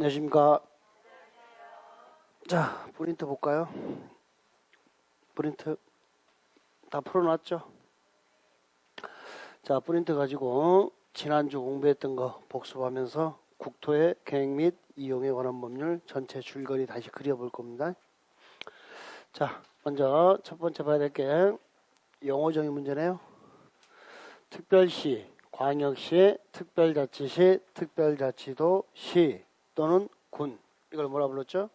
안녕하십니까. 자, 프린트 볼까요? 프린트 다 풀어놨죠? 자, 프린트 가지고 지난주 공부했던 거 복습하면서 국토의 계획 및 이용에 관한 법률 전체 줄거리 다시 그려볼 겁니다. 자, 먼저 첫 번째 봐야 될 게 용어 정의 문제네요. 특별시, 광역시, 특별자치시, 특별자치도시 또는 군. 이걸 뭐라 불렀죠?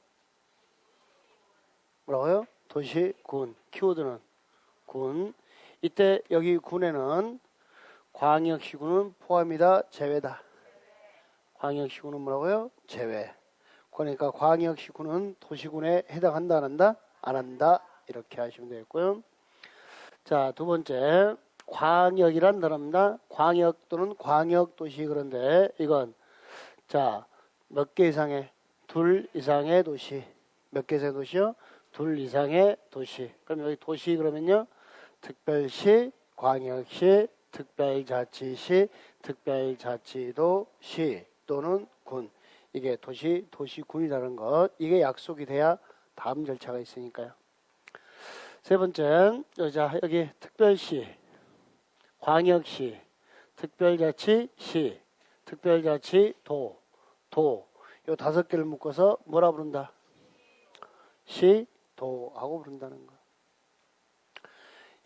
뭐라고요? 도시, 군. 키워드는 군. 이때 여기 군에는 광역시군은 포함이다, 제외다. 광역시군은 뭐라고요? 제외. 그러니까 광역시군은 도시군에 해당한다, 안 한다? 안 한다. 이렇게 하시면 되겠고요. 자, 두 번째. 광역이란 단어입니다. 광역 또는 광역도시. 그런데 이건 자, 몇 개 이상의 둘 이상의 도시. 몇 개 이상의 도시요? 둘 이상의 도시. 그럼 여기 도시 그러면요. 특별시, 광역시, 특별자치시, 특별자치도시 또는 군. 이게 도시, 도시군이라는 것. 이게 약속이 돼야 다음 절차가 있으니까요. 세 번째, 자, 여기 특별시, 광역시, 특별자치시, 특별자치도, 요 다섯 개를 묶어서 뭐라 부른다? 시도하고 부른다는 거.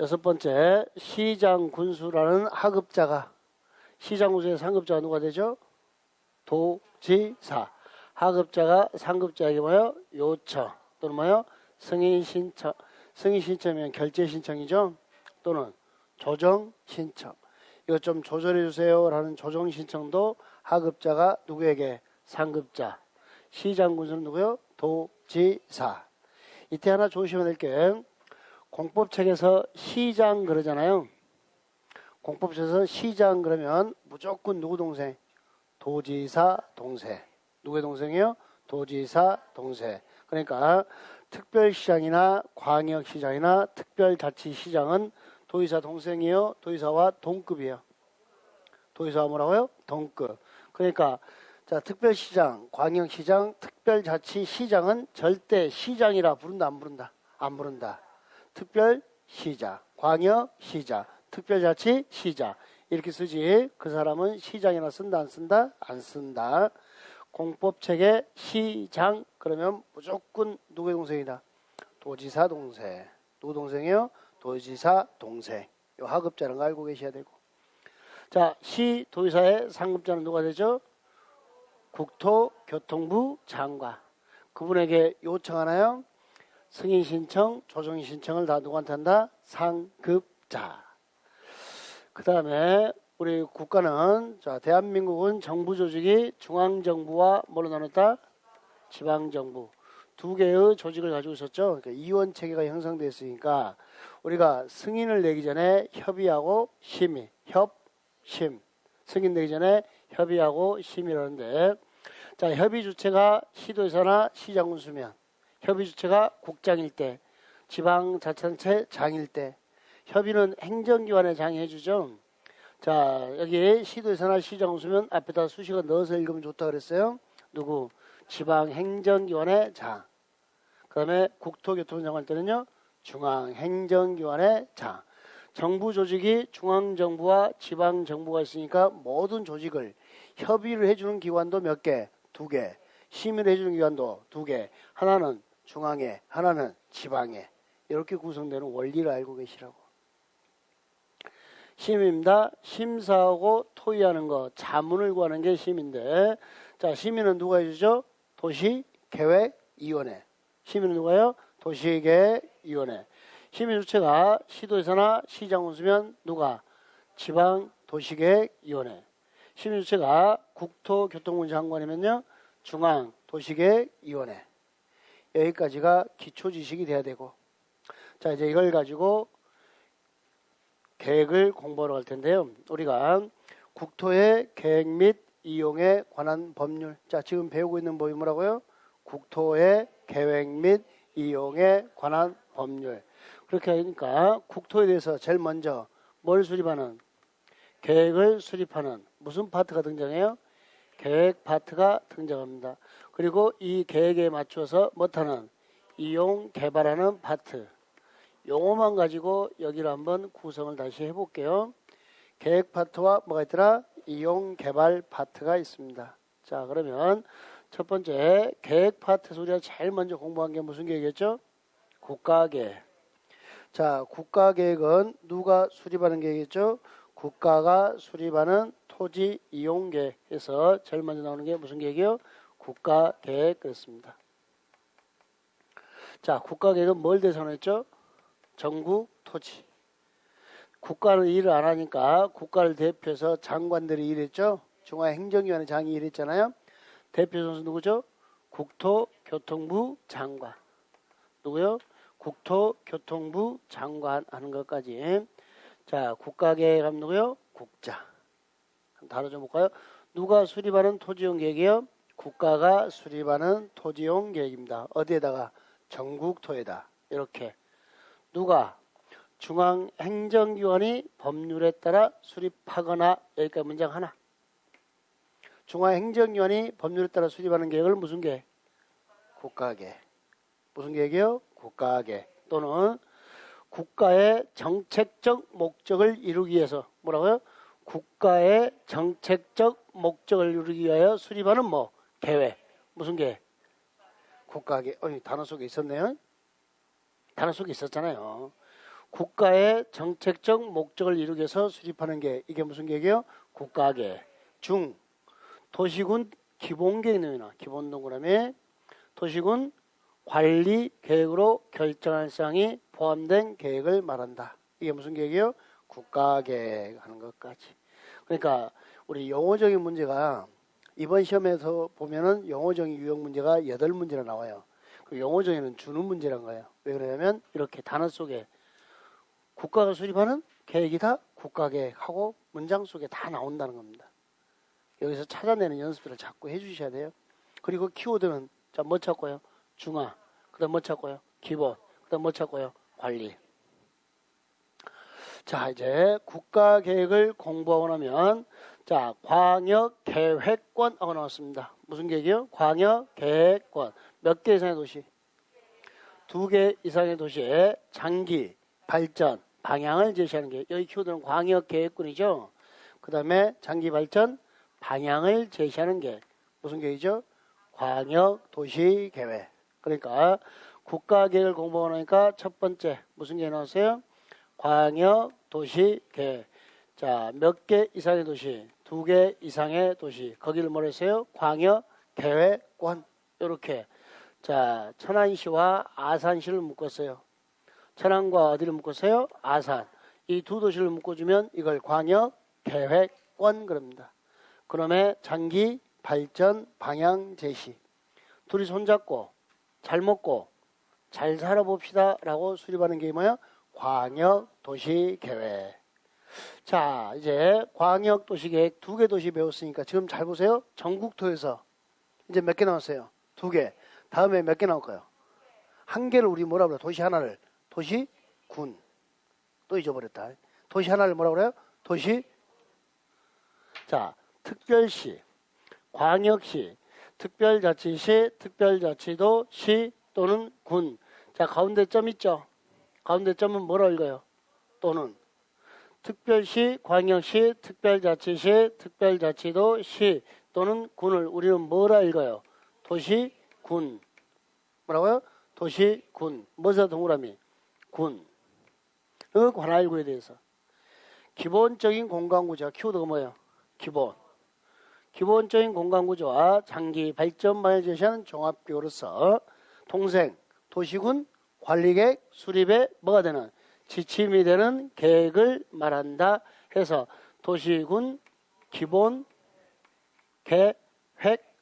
여섯 번째, 시장군수라는 하급자가, 시장군수의 상급자가 누가 되죠? 도지사. 하급자가 상급자에게 뭐요? 요청 또는 뭐요? 승인신청. 승인신청이면 결제신청이죠? 또는 조정신청. 이거 좀 조절해 주세요 라는 조정신청도 하급자가 누구에게? 상급자. 시장군수는 누구요? 도지사. 이때 하나 조심해야 될 게 공법책에서 시장 그러잖아요. 공법책에서 시장 그러면 무조건 누구 동생? 도지사 동생. 누구의 동생이요? 도지사 동생. 그러니까 특별시장이나 광역시장이나 특별자치시장은 도지사 동생이요? 도지사와 동급이에요. 도지사와 뭐라고요? 동급. 그러니까 자, 특별시장, 광역시장, 특별자치시장은 절대 시장이라 부른다, 안 부른다? 안 부른다. 특별시장, 광역시장, 특별자치시장 이렇게 쓰지. 그 사람은 시장이나 쓴다, 안 쓴다? 안 쓴다. 공법책에 시장 그러면 무조건 누구의 동생이다? 도지사 동생. 누구 동생이요? 도지사 동생. 요 하급자는 거 알고 계셔야 되고. 자, 시 도지사의 상급자는 누가 되죠? 국토교통부 장관. 그분에게 요청하나요? 승인신청, 조정신청을 다 누구한테 한다? 상급자. 그 다음에 우리 국가는 자, 대한민국은 정부조직이 중앙정부와 뭐로 나눴다? 지방정부. 두 개의 조직을 가지고 있었죠. 그러니까 이원체계가 형성되어 있으니까 우리가 승인을 내기 전에 협의하고 심의. 협심. 승인 내기 전에 협의하고 심의라는데 자, 협의 주체가 시도지사나 시장군수면 협의 주체가 국장일 때, 지방자치단체 장일 때 협의는 행정기관에 장해주죠. 자, 여기 시도지사나 시장군수면 앞에다 수식어 넣어서 읽으면 좋다 그랬어요. 누구? 지방행정기관의 장. 그 다음에 국토교통장관 때는요. 중앙행정기관의 장. 정부 조직이 중앙정부와 지방정부가 있으니까 모든 조직을 협의를 해주는 기관도 몇 개? 두 개. 심의를 해주는 기관도 두 개. 하나는 중앙에, 하나는 지방에. 이렇게 구성되는 원리를 알고 계시라고. 심의입니다. 심사하고 토의하는 거, 자문을 구하는 게 심의인데 자, 심의는 누가 해주죠? 도시계획위원회. 심의는 누가요? 도시계획위원회. 심의 주체가 시도지사나 시장군수면 누가? 지방도시계획위원회. 심의 주체가 국토교통부 장관이면요. 중앙도시계획위원회. 여기까지가 기초지식이 돼야 되고 자, 이제 이걸 가지고 계획을 공부하러 갈 텐데요. 우리가 국토의 계획 및 이용에 관한 법률. 자, 지금 배우고 있는 법이 뭐라고요? 국토의 계획 및 이용에 관한 법률. 그렇게 하니까 국토에 대해서 제일 먼저 뭘 수립하는? 계획을 수립하는 무슨 파트가 등장해요? 계획 파트가 등장합니다. 그리고 이 계획에 맞춰서 못하는 이용 개발하는 파트. 용어만 가지고 여기를 한번 구성을 다시 해볼게요. 계획 파트와 뭐가 있더라? 이용 개발 파트가 있습니다. 자, 그러면 첫 번째 계획 파트에서 우리가 제일 먼저 공부한 게 무슨 계획이었죠? 국가계획. 자, 국가계획은 누가 수립하는 계획이었죠? 국가가 수립하는 토지 이용 계획에서 제일 먼저 나오는 게 무슨 계획이요? 국가계획 그렇습니다. 자, 국가계획은 뭘 대상했죠? 전국 토지. 국가는 일을 안 하니까 국가를 대표해서 장관들이 일했죠. 중앙행정위원회 장이 일했잖아요. 대표 선수 누구죠? 국토교통부 장관. 누구요? 국토교통부 장관 하는 것까지. 자, 국가계획하면 누구요? 국자. 다뤄 좀 볼까요? 누가 수립하는 토지용 계획이요? 국가가 수립하는 토지용 계획입니다. 어디에다가? 전국토에다. 이렇게. 누가? 중앙행정기관이 법률에 따라 수립하거나, 여기까지 문장 하나. 중앙행정기관이 법률에 따라 수립하는 계획을 무슨 계획? 국가계획. 무슨 계획이요? 국가계획. 또는 국가의 정책적 목적을 이루기 위해서 뭐라고요? 국가의 정책적 목적을 이루기 위하여 수립하는 뭐? 계획. 무슨 계획? 국가계획. 단어 속에 있었네요. 단어 속에 있었잖아요. 국가의 정책적 목적을 이루기 위해서 수립하는 게 이게 무슨 계획이요? 국가계획. 중 도시군 기본계획 내용이나 기본 동그라미 도시군 관리 계획으로 결정할 사항이 포함된 계획을 말한다. 이게 무슨 계획이요? 국가계획 하는 것까지. 그러니까 우리 영어적인 문제가 이번 시험에서 보면은 영어적인 유형 문제가 8문제나 나와요. 그 영어적에는 주는 문제란 거예요. 왜 그러냐면 이렇게 단어 속에 국가가 수립하는 계획이다. 국가계획하고 문장 속에 다 나온다는 겁니다. 여기서 찾아내는 연습들을 자꾸 해주셔야 돼요. 그리고 키워드는 자, 뭐 찾고요? 중화. 그 다음 뭐 찾고요? 기본. 그 다음 뭐 찾고요? 관리. 자, 이제 국가계획을 공부하고 나면 자, 광역계획권 하고 나왔습니다. 무슨 계획이요? 광역계획권. 몇 개 이상의 도시? 2개 이상의 도시에 장기 발전 방향을 제시하는 게 여기 키워드는 광역계획권이죠. 그 다음에 장기 발전 방향을 제시하는 게 무슨 계획이죠? 광역도시계획. 그러니까 국가계획을 공부하고 나니까 첫 번째 무슨 계획 나왔어요? 광역도시계획. 자, 몇 개 이상의 도시? 2개 이상의 도시. 거기를 뭐라 했어요? 광역계획권. 이렇게. 자, 천안시와 아산시를 묶었어요. 천안과 어디를 묶었어요? 아산. 이 두 도시를 묶어주면 이걸 광역계획권 그럽니다. 그놈의 장기 발전 방향 제시. 둘이 손잡고 잘 먹고 잘 살아봅시다 라고 수립하는 게 뭐야? 광역도시계획. 자, 이제 광역도시계획 2개 도시 배웠으니까 지금 잘 보세요. 전국토에서 이제 몇 개 나왔어요? 2개. 다음에 몇 개 나올까요? 1개를 우리 뭐라 그래요? 도시 하나를. 도시군. 또 잊어버렸다. 도시 하나를 뭐라 그래요? 도시. 자, 특별시, 광역시, 특별자치시, 특별자치도, 시 또는 군. 자, 가운데 점 있죠? 가운데 점은 뭐라 읽어요? 또는. 특별시, 광역시, 특별자치시, 특별자치도, 시 또는 군을 우리는 뭐라 읽어요? 도시군. 뭐라고요? 도시군. 뭐서 동그라미? 군. 그 관할구에 대해서. 기본적인 공간구조. 키워드가 뭐예요? 기본. 기본적인 공간구조와 장기 발전만을 제시하는 종합기호로서 통생, 도시군, 관리계획, 수립에 뭐가 되는? 지침이 되는 계획을 말한다 해서 도시군, 기본, 계획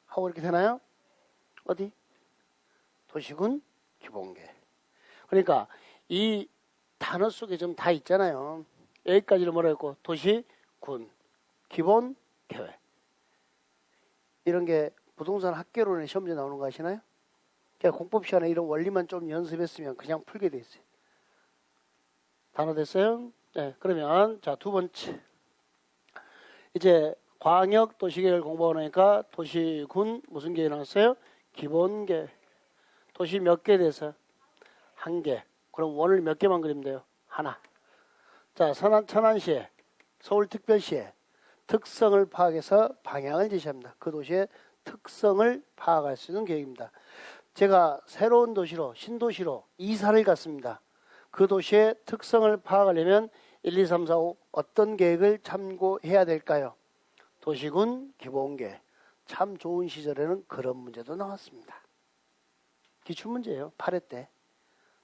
하고 이렇게 되나요? 어디? 도시군, 기본계획. 그러니까 이 단어 속에 좀 다 있잖아요. 여기까지를 뭐라 했고 도시군, 기본, 계획. 이런 게 부동산 학개론의 시험지에 나오는 거 아시나요? 그러니까 공법 시간에 이런 원리만 좀 연습했으면 그냥 풀게 돼 있어요. 단어 됐어요? 네, 그러면 자, 두 번째. 이제 광역 도시계획을 공부하고 나니까 도시군 무슨 계획이 나왔어요? 기본계획. 도시 몇 개 돼서? 한 개. 그럼 원을 몇 개만 그리면 돼요? 하나. 자, 천안시에, 서울특별시에 특성을 파악해서 방향을 제시합니다. 그 도시의 특성을 파악할 수 있는 계획입니다. 제가 새로운 도시로, 신도시로 이사를 갔습니다. 그 도시의 특성을 파악하려면 1, 2, 3, 4, 5 어떤 계획을 참고해야 될까요? 도시군 기본계획. 참 좋은 시절에는 그런 문제도 나왔습니다. 기출문제예요. 8회 때.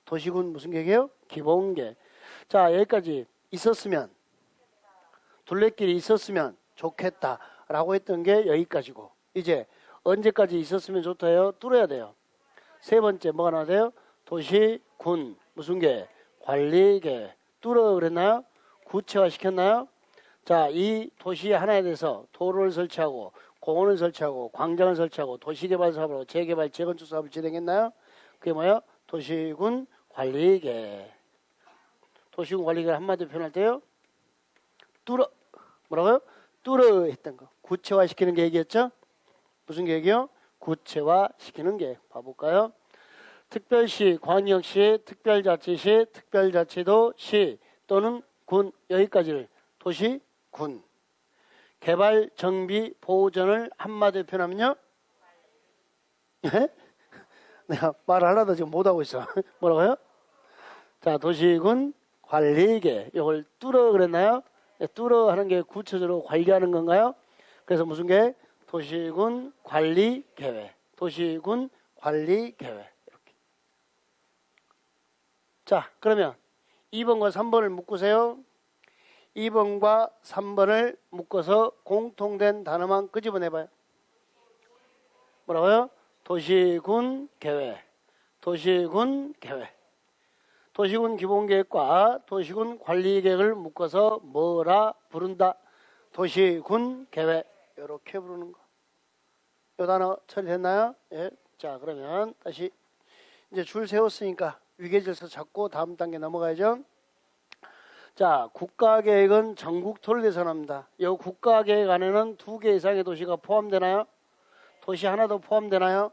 도시군 무슨 계획이에요? 기본계획. 자, 여기까지 있었으면, 둘레길이 있었으면 좋겠다라고 했던 게 여기까지고, 이제 언제까지 있었으면 좋다요? 뚫어야 돼요. 세 번째 뭐가 나와야 돼요? 도시군 무슨 계획? 관리계획. 뚫어 그랬나요? 구체화 시켰나요? 자, 이 도시 하나에 대해서 도로를 설치하고 공원을 설치하고 광장을 설치하고 도시개발 사업으로 재개발 재건축 사업을 진행했나요? 그게 뭐예요? 도시군 관리계획. 도시군 관리계획 한마디로 표현할 때요, 뚫어, 뭐라고요? 뚫어 했던 거. 구체화시키는 계획이었죠? 무슨 계획이요? 구체화시키는 계획. 봐볼까요? 특별시, 광역시, 특별자치시, 특별자치도시 또는 군, 여기까지를 도시군. 개발, 정비, 보호전을 한마디로 표현하면요? 예? 내가 말하려다 지금 못하고 있어. 뭐라고요? 자, 도시군 관리계. 이걸 뚫어 그랬나요? 뚫어 하는 게 구체적으로 관리하는 건가요? 그래서 무슨 계획? 도시군 관리계획. 도시군 관리계획. 이렇게. 자, 그러면 2번과 3번을 묶으세요. 2번과 3번을 묶어서 공통된 단어만 끄집어내봐요. 뭐라고요? 도시군 계획. 도시군 계획. 도시군 기본계획과 도시군 관리계획을 묶어서 뭐라 부른다? 도시군 계획. 이렇게 부르는 거. 이 단어 처리됐나요? 예. 자, 그러면 다시 이제 줄 세웠으니까 위계질서 잡고 다음 단계 넘어가야죠. 자, 국가계획은 전국토를 대상합니다. 이 국가계획 안에는 2개 이상의 도시가 포함되나요? 도시 하나도 포함되나요?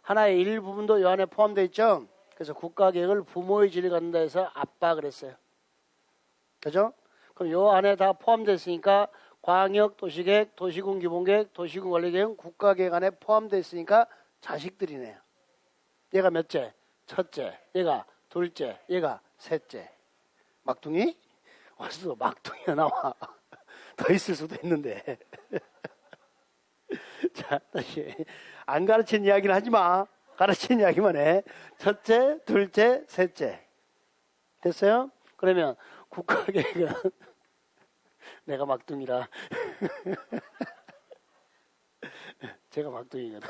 하나의 일부분도 이 안에 포함되어 있죠? 그래서 국가계획을 부모의 질이 갖는다 해서 아빠 그랬어요. 그죠? 그럼 이 안에 다 포함되어 있으니까 광역 도시계획, 도시군 기본계획, 도시군 관리계획은 국가계획 안에 포함되어 있으니까 자식들이네요. 얘가 몇째? 첫째. 얘가 둘째. 얘가 셋째. 막둥이? 와서 막둥이가 나와. 더 있을 수도 있는데. 자, 다시. 안 가르친 이야기는 하지 마. 가르친 이야기만 해. 첫째, 둘째, 셋째. 됐어요? 그러면 국가계획은 내가 막둥이라. 제가 막둥이거든.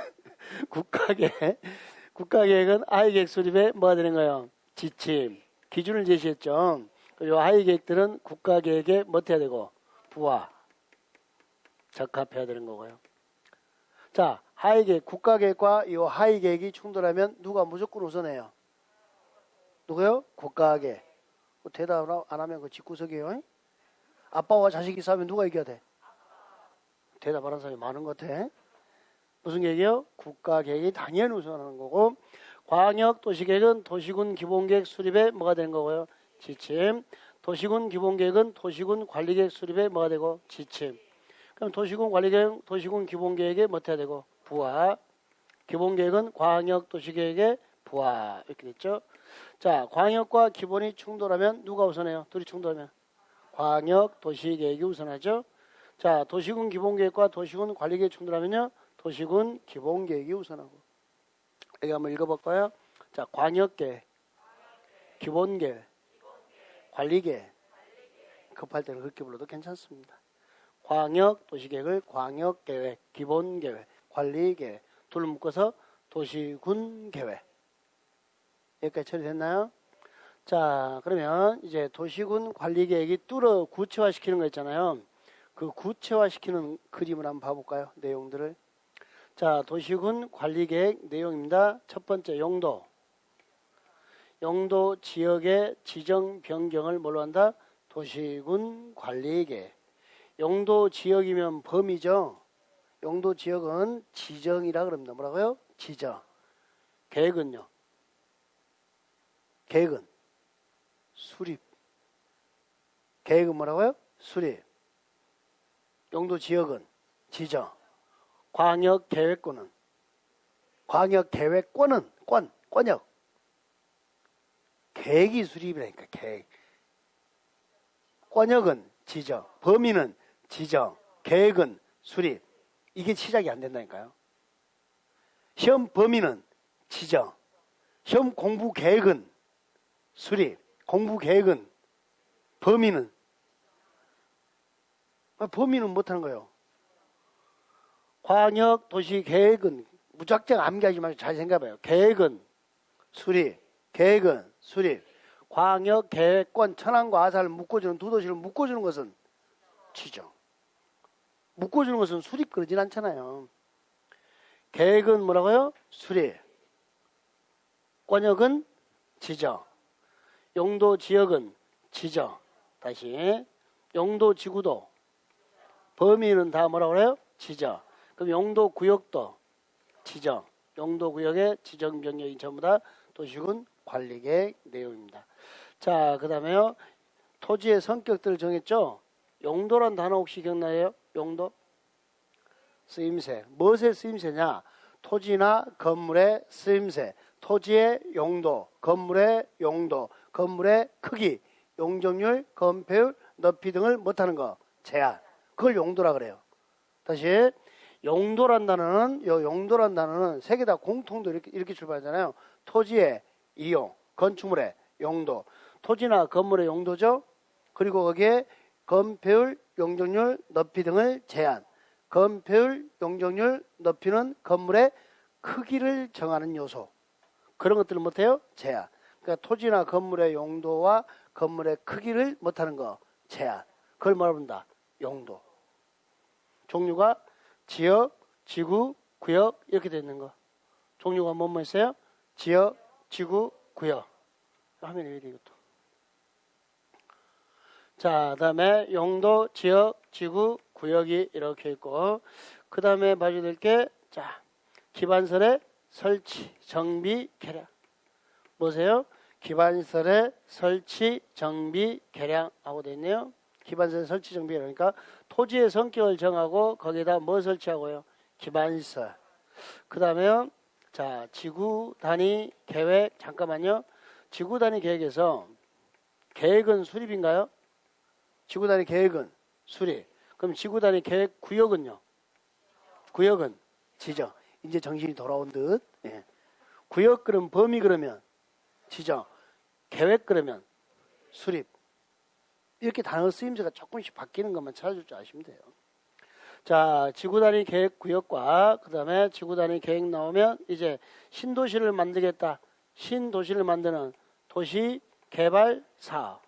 국가계획은 하위계획 수립에 뭐가 되는 거예요? 지침. 기준을 제시했죠. 이 하위계획들은 국가계획에 뭐 해야 되고? 부하. 적합해야 되는 거고요. 자, 하위계획, 국가계획과 이 하위계획이 충돌하면 누가 무조건 우선해요? 누구요? 국가계획. 대답 안 하면 그 집구석이에요. 아빠와 자식이 싸우면 누가 이겨야 돼? 대답 안 하는 사람이 많은 것 같아. 무슨 계획이요? 국가계획이 당연히 우선하는 거고, 광역도시계획은 도시군 기본계획 수립에 뭐가 되는 거고요? 지침. 도시군 기본계획은 도시군 관리계획 수립에 뭐가 되고? 지침. 그럼 도시군 관리계획, 도시군 기본계획에 뭐 해야 되고? 부하. 기본계획은 광역도시계획의 부하. 이렇게 됐죠? 자, 광역과 기본이 충돌하면 누가 우선해요? 둘이 충돌하면? 광역도시계획이 우선하죠? 자, 도시군 기본계획과 도시군 관리계획 충돌하면요? 도시군 기본계획이 우선하고. 여기 한번 읽어볼까요? 자, 광역계획, 기본계획, 관리계획. 급할 때는 그렇게 불러도 괜찮습니다. 광역도시계획을 광역계획, 기본계획, 관리계획 둘을 묶어서 도시군계획. 여기까지 처리됐나요? 자, 그러면 이제 도시군 관리계획이 뚫어 구체화시키는 거 있잖아요. 그 구체화시키는 그림을 한번 봐볼까요? 내용들을. 자, 도시군 관리계획 내용입니다. 첫 번째, 용도. 용도 지역의 지정 변경을 뭘로 한다? 도시군 관리계획. 용도 지역이면 범위죠. 용도 지역은 지정이라 그럽니다. 뭐라고요? 지정. 계획은요? 계획은 수립. 계획은 뭐라고요? 수립. 용도 지역은 지정. 광역계획권은 권역. 계획이 수립이라니까, 계획. 권역은 지정. 범위는 지정. 계획은 수립. 이게 시작이 안 된다니까요. 시험 범위는 지정. 시험 공부 계획은 수립. 공부 계획은 범위는 못하는 거예요. 광역 도시 계획은 무작정 암기하지 말고 잘 생각해봐요. 계획은 수립. 계획은 수립. 광역 계획권 천안과 아산을 묶어주는 두 도시를 묶어주는 것은 지정. 묶어주는 것은 수립 그러진 않잖아요. 계획은 뭐라고요? 수립. 권역은 지정. 용도 지역은 지정. 다시 용도 지구도 범위는 다 뭐라고 그래요? 지정. 그럼 용도 구역도 지정. 용도 구역의 지정 변경이 전부 다 도시군 관리계획 내용입니다. 자, 그 다음에요. 토지의 성격들을 정했죠? 용도란 단어 혹시 기억나요? 용도? 쓰임새. 무엇의 쓰임새냐? 토지나 건물의 쓰임새. 토지의 용도, 건물의 용도, 건물의 크기, 용적률, 건폐율, 높이 등을 못하는 거. 제한. 그걸 용도라 그래요. 다시. 용도란 단어는 세 개 다 공통도 이렇게 출발하잖아요. 토지의 이용, 건축물의 용도, 토지나 건물의 용도죠. 그리고 거기에 건폐율, 용적률, 높이 등을 제한. 건폐율, 용적률, 높이는 건물의 크기를 정하는 요소. 그런 것들을 못해요? 제한. 그러니까 토지나 건물의 용도와 건물의 크기를 못하는 거. 제한. 그걸 뭐라 부른다? 용도. 종류가 지역, 지구, 구역 이렇게 되어 있는 거. 종류가 뭐뭐 있어요? 지역, 지구, 구역. 화면에 왜 이래 이것도. 자, 그 다음에 용도, 지역, 지구, 구역이 이렇게 있고, 그 다음에 봐줘야 될 게, 자, 기반설의 설치, 정비, 개량. 뭐세요? 기반설의 설치, 정비, 개량하고 되어 있네요. 기반설 설치, 정비, 그러니까 토지의 성격을 정하고 거기에다 뭐 설치하고요? 기반설. 그 다음에요. 자, 지구 단위 계획, 잠깐만요. 지구 단위 계획에서 계획은 수립인가요? 지구 단위 계획은 수립. 그럼 지구 단위 계획 구역은요? 구역은 지정. 이제 정신이 돌아온 듯. 예. 구역 그럼 범위 그러면 지정. 계획 그러면 수립. 이렇게 단어 쓰임새가 조금씩 바뀌는 것만 찾아줄 줄 아시면 돼요. 자, 지구 단위 계획 구역과 그 다음에 지구 단위 계획 나오면 이제 신도시를 만들겠다. 신도시를 만드는 도시 개발 사업.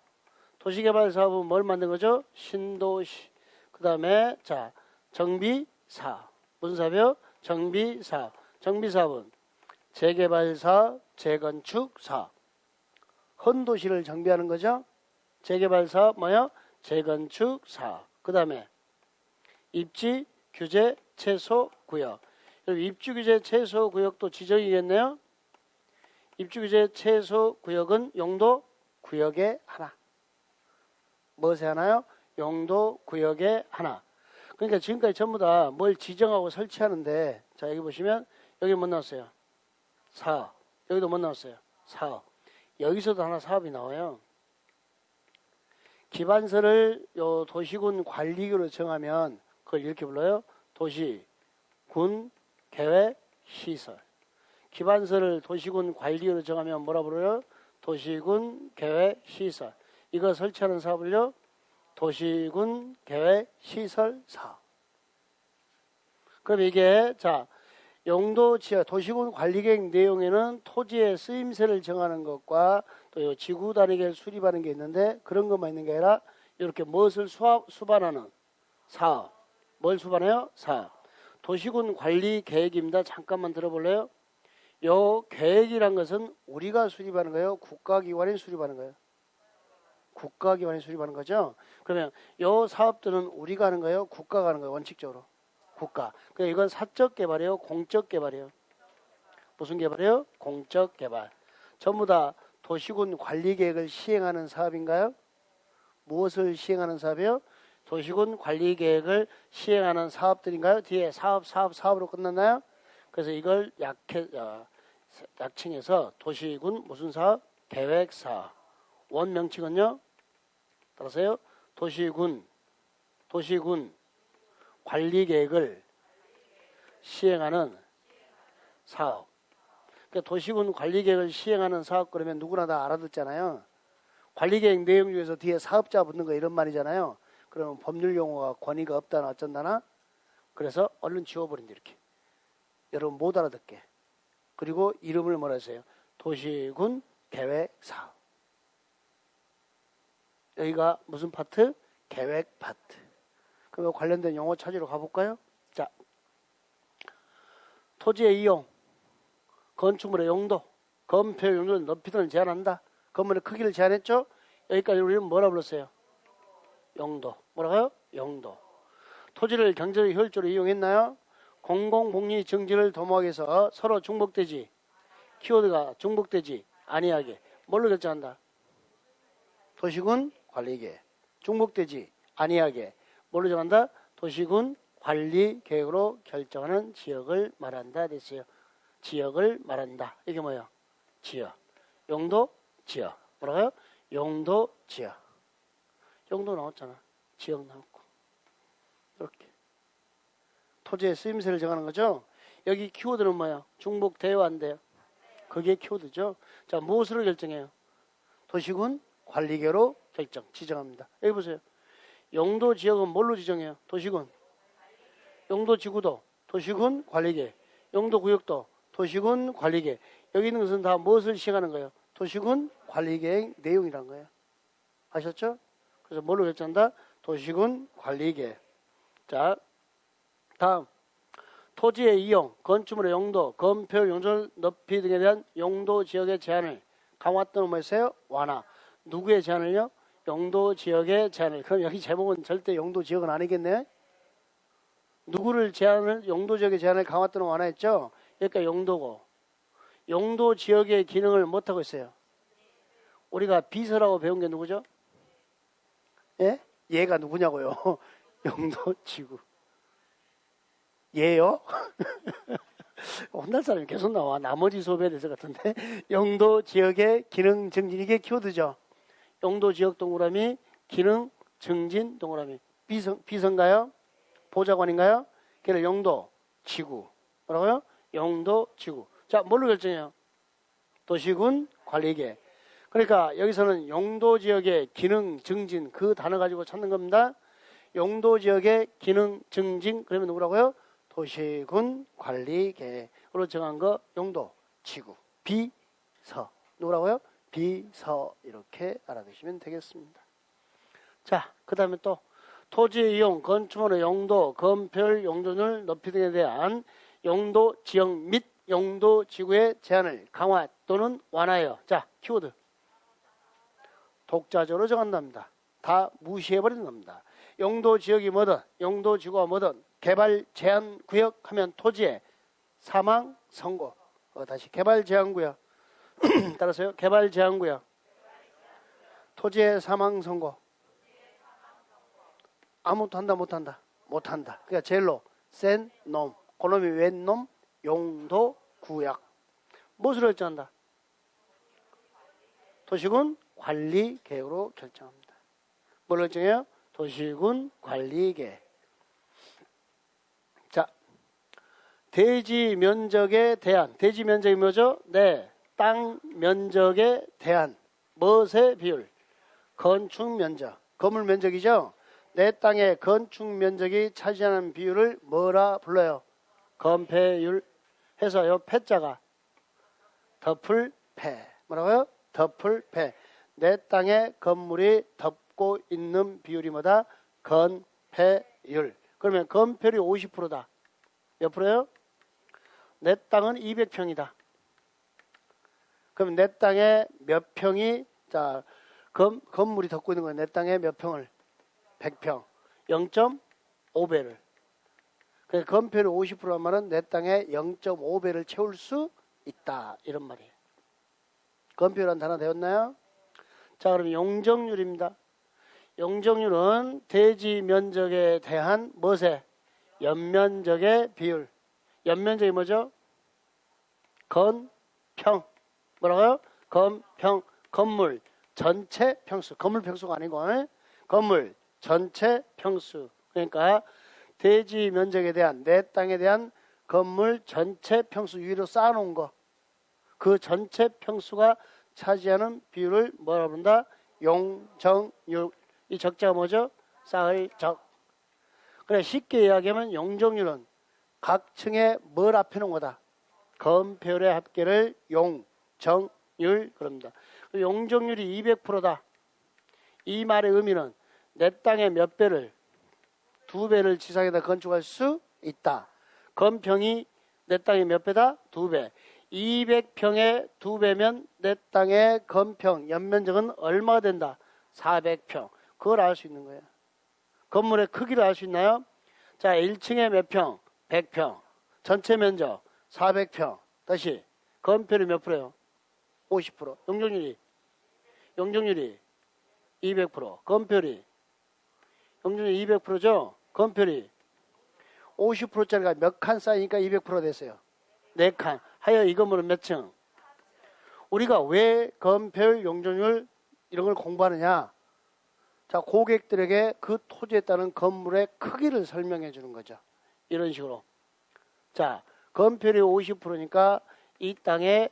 도시 개발 사업은 뭘 만든 거죠? 신도시. 그 다음에 자, 정비 사업. 무슨 사업이요? 정비 사업. 정비 사업은 재개발 사업, 재건축 사업. 헌도시를 정비하는 거죠? 재개발 사업 뭐요? 재건축 사업. 그 다음에 입지 규제 최소 구역. 입지 규제 최소 구역도 지정이겠네요. 입지 규제 최소 구역은 용도 구역의 하나. 무엇의 하나요? 용도 구역의 하나. 그러니까 지금까지 전부 다 뭘 지정하고 설치하는데, 자, 여기 보시면 여기 뭐 나왔어요? 사업. 여기도 뭐 나왔어요? 사업. 여기서도 하나 사업이 나와요. 기반설을 요 도시군 관리구로 정하면 그걸 이렇게 불러요. 도시, 군, 계획, 시설. 기반설을 도시군 관리구로 정하면 뭐라 부르요? 도시군, 계획, 시설. 이거 설치하는 사업을요? 도시군, 계획, 시설 사업. 그럼 이게 자, 용도 지역, 도시군 관리계획 내용에는 토지의 쓰임새를 정하는 것과 또 지구 단위계를 수립하는 게 있는데 그런 것만 있는 게 아니라 이렇게 무엇을 수반하는 사업. 뭘 수반해요? 사업. 도시군 관리 계획입니다. 잠깐만 들어볼래요? 요 계획이란 것은 우리가 수립하는 거예요? 국가기관이 수립하는 거예요? 국가 기관이 수립하는 거죠. 그러면 요 사업들은 우리가 하는 거예요? 국가가 하는 거예요? 원칙적으로. 국가. 그러니까 이건 사적 개발이에요? 공적 개발이에요? 무슨 개발이에요? 공적 개발. 전부 다 도시군 관리 계획을 시행하는 사업인가요? 무엇을 시행하는 사업이에요? 도시군 관리 계획을 시행하는 사업들인가요? 뒤에 사업으로 끝났나요? 그래서 이걸 약칭해서 도시군 무슨 사업? 계획 사업. 원 명칭은요? 따라서요. 도시군 관리 계획을 시행하는 사업. 그러니까 도시군 관리 계획을 시행하는 사업 그러면 누구나 다 알아듣잖아요. 관리 계획 내용 중에서 뒤에 사업자 붙는 거 이런 말이잖아요. 그러면 법률 용어가 권위가 없다나 어쩐다나. 그래서 얼른 지워버린다 이렇게. 여러분 못 알아듣게. 그리고 이름을 뭐라 하세요? 도시군 계획 사업. 여기가 무슨 파트? 계획 파트. 그럼 관련된 용어 찾으러 가볼까요? 자, 토지의 이용, 건축물의 용도, 건폐 용도를 높이 등을 제한한다. 건물의 크기를 제한했죠? 여기까지 우리는 뭐라 불렀어요? 용도. 뭐라고요? 용도. 토지를 경제적 효율적으로 이용했나요? 공공복리 정지를 도모하기 위해서 서로 중복되지, 키워드가 중복되지 아니하게 뭘로 결정한다? 도시군 관리계획. 중복되지 아니하게 뭘로 정한다? 도시군 관리 계획으로 결정하는 지역을 말한다 됐어요. 지역을 말한다. 이게 뭐예요? 지역. 용도 지역. 뭐라고요? 용도 지역. 용도 나왔잖아. 지역 나왔고. 이렇게. 토지의 쓰임새를 정하는 거죠. 여기 키워드는 뭐예요? 중복돼요 안 돼요? 그게 키워드죠. 자, 무엇으로 결정해요? 도시군 관리계로 지정합니다. 여기 보세요. 용도 지역은 뭘로 지정해요? 도시군. 용도 지구도 도시군 관리계. 용도 구역도 도시군 관리계. 여기 있는 것은 다 무엇을 시행하는 거예요? 도시군 관리계획 내용이란 거예요. 아셨죠? 그래서 뭘로 결정한다? 도시군 관리계. 자, 다음. 토지의 이용, 건축물의 용도, 건폐 용도 높이 등에 대한 용도 지역의 제한을 강화 또는 뭐였어요? 완화. 누구의 제한을요? 용도 지역의 제한을. 그럼 여기 제목은 절대 용도 지역은 아니겠네. 누구를 제한을 용도 지역의 제한을 강화 또는 완화했죠? 그러니까 용도고. 용도 지역의 기능을 못하고 있어요. 우리가 비서라고 배운 게 누구죠? 예? 얘가 누구냐고요? 용도 지구. 얘요? 혼날 사람이 계속 나와. 나머지 수업에 대해서 같은데. 용도 지역의 기능 증진. 이게 키워드죠. 용도 지역 동그라미, 기능 증진 동그라미. 비서인가요? 보좌관인가요? 걔를 용도 지구. 뭐라고요? 용도 지구. 자, 뭘로 결정해요? 도시군 관리계. 그러니까 여기서는 용도 지역의 기능 증진 그 단어 가지고 찾는 겁니다. 용도 지역의 기능 증진 그러면 누구라고요? 도시군 관리계획으로 정한 거 용도 지구 비서 누구라고요? 비서 이렇게 알아두시면 되겠습니다. 자, 그 다음에 또 토지 이용, 건축물의 용도, 건폐율 용도를 높이 등에 대한 용도 지역 및 용도 지구의 제한을 강화 또는 완화해요. 자, 키워드 독자적으로 정한답니다. 다 무시해버리는 겁니다. 용도 지역이 뭐든 용도 지구가 뭐든 개발 제한 구역 하면 토지의 사망 선고. 다시 개발 제한 구역. 따라서요. 개발 제한 구역. 토지의 사망 선고. 아무것도 한다 못한다. 못한다. 그러니까 제일로 센 놈. 그놈이 웬 놈? 용도 구역. 무엇으로 결정한다? 도시군 관리 계획으로 결정합니다. 뭘 결정해요? 도시군 관리 계획. 자, 대지 면적에 대한. 대지 면적이 뭐죠? 네, 땅 면적에 대한. 무엇의 비율? 건축 면적. 건물 면적이죠? 내 땅의 건축 면적이 차지하는 비율을 뭐라 불러요? 건폐율. 해서 요 패자가 덮을패. 뭐라고요? 덮을패. 내 땅에 건물이 덮고 있는 비율이 뭐다? 건폐율. 그러면 건폐율이 50%다. 몇 프로요? 내 땅은 200평이다. 그럼 내 땅에 몇 평이 자 건물이 덮고 있는 거예요. 내 땅에 몇 평을? 100평. 0.5배를. 그래서 건폐율이 50%란 말은 내 땅에 0.5배를 채울 수 있다. 이런 말이에요. 건폐율이라는 단어 되었나요? 자, 그럼 용적률입니다. 용적률은 대지 면적에 대한 무엇의? 연면적의 비율. 연면적이 뭐죠? 건평. 뭐라고요? 건평. 건물 전체 평수. 건물 평수가 아니고 건물 전체 평수. 그러니까 대지 면적에 대한 내 땅에 대한 건물 전체 평수 위로 쌓아놓은 거. 그 전체 평수가 차지하는 비율을 뭐라 부른다? 용적률. 이 적자가 뭐죠? 쌓을 적. 그래 쉽게 이야기하면 용적률은 각 층에 뭘 앞에 놓은 거다? 건폐율의 합계를 용적률 그럽니다. 용적률이 200%다. 이 말의 의미는 내 땅의 몇 배를? 2배를 지상에다 건축할 수 있다. 건평이 내 땅의 몇 배다? 2배. 200평에 2배면 내 땅의 건평 연면적은 얼마가 된다? 400평. 그걸 알 수 있는 거예요. 건물의 크기를 알 수 있나요? 자, 1층에 몇 평? 100평. 전체 면적 400평. 다시 건폐율이 몇 프로예요? 50%. 용적률이 200%. 건폐율이 용적률이 200%죠? 건폐율이 50%짜리가 몇 칸 쌓이니까 200% 됐어요. 4칸. 하여 이 건물은 몇 층? 우리가 왜 건폐율, 용적률 이런 걸 공부하느냐? 자, 고객들에게 그 토지에 따른 건물의 크기를 설명해 주는 거죠. 이런 식으로. 자, 건폐율이 50%니까 이 땅에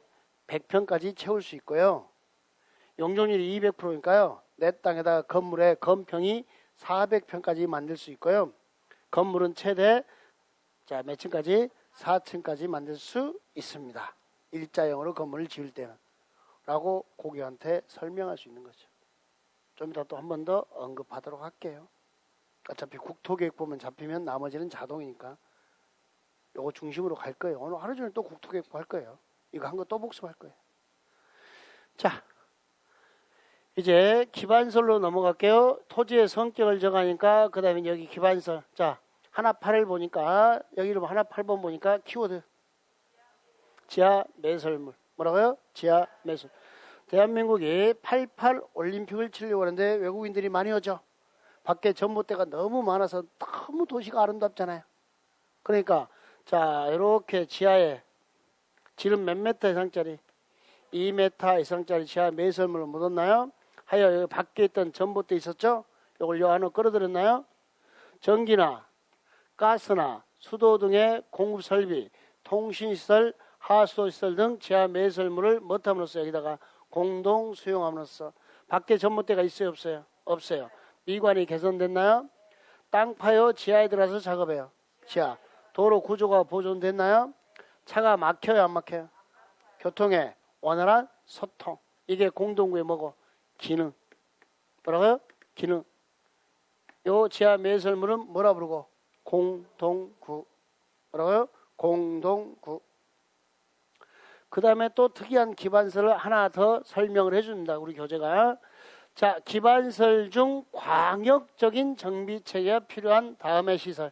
100평까지 채울 수 있고요. 용적률이 200%니까요. 내 땅에다가 건물의 건평이 400평까지 만들 수 있고요. 건물은 최대 자, 몇 층까지? 4층까지 만들 수 있습니다. 일자형으로 건물을 지을 때는. 라고 고객한테 설명할 수 있는 거죠. 좀 이따 또 한 번 더 언급하도록 할게요. 어차피 국토계획 보면 잡히면 나머지는 자동이니까 요거 중심으로 갈 거예요. 오늘 하루 종일 또 국토계획 할 거예요. 이거 한 거 또 복습할 거예요. 자, 이제 기반설로 넘어갈게요. 토지의 성격을 정하니까 그 다음에 여기 기반설. 자, 하나 8을 보니까 여기 이름 하나 8번 보니까 키워드 지하 매설물. 뭐라고요? 지하 매설. 대한민국이 88 올림픽을 치려고 하는데 외국인들이 많이 오죠. 밖에 전봇대가 너무 많아서 너무 도시가 아름답잖아요. 그러니까 자, 이렇게 지하에 지름 몇 미터 이상짜리 2m 이상짜리 지하 매설물을 묻었나요? 하여 여기 밖에 있던 전봇대 있었죠? 이걸 요 안으로 끌어들였나요? 전기나 가스나 수도 등의 공급 설비, 통신시설, 하수도시설 등 지하 매설물을 못함으로써 여기다가 공동 수용함으로써 밖에 전봇대가 있어요? 없어요? 없어요. 미관이 개선됐나요? 땅 파요 지하에 들어가서 작업해요. 지하. 도로 구조가 보존됐나요? 차가 막혀요? 안 막혀요? 교통의 원활한 소통. 이게 공동구의 뭐고? 기능. 뭐라고요? 기능. 요 지하 매설물은 뭐라 부르고? 공동구. 뭐라고요? 공동구. 그 다음에 또 특이한 기반설을 하나 더 설명을 해줍니다. 우리 교재가. 자, 기반설 중 광역적인 정비체계가 필요한 다음의 시설.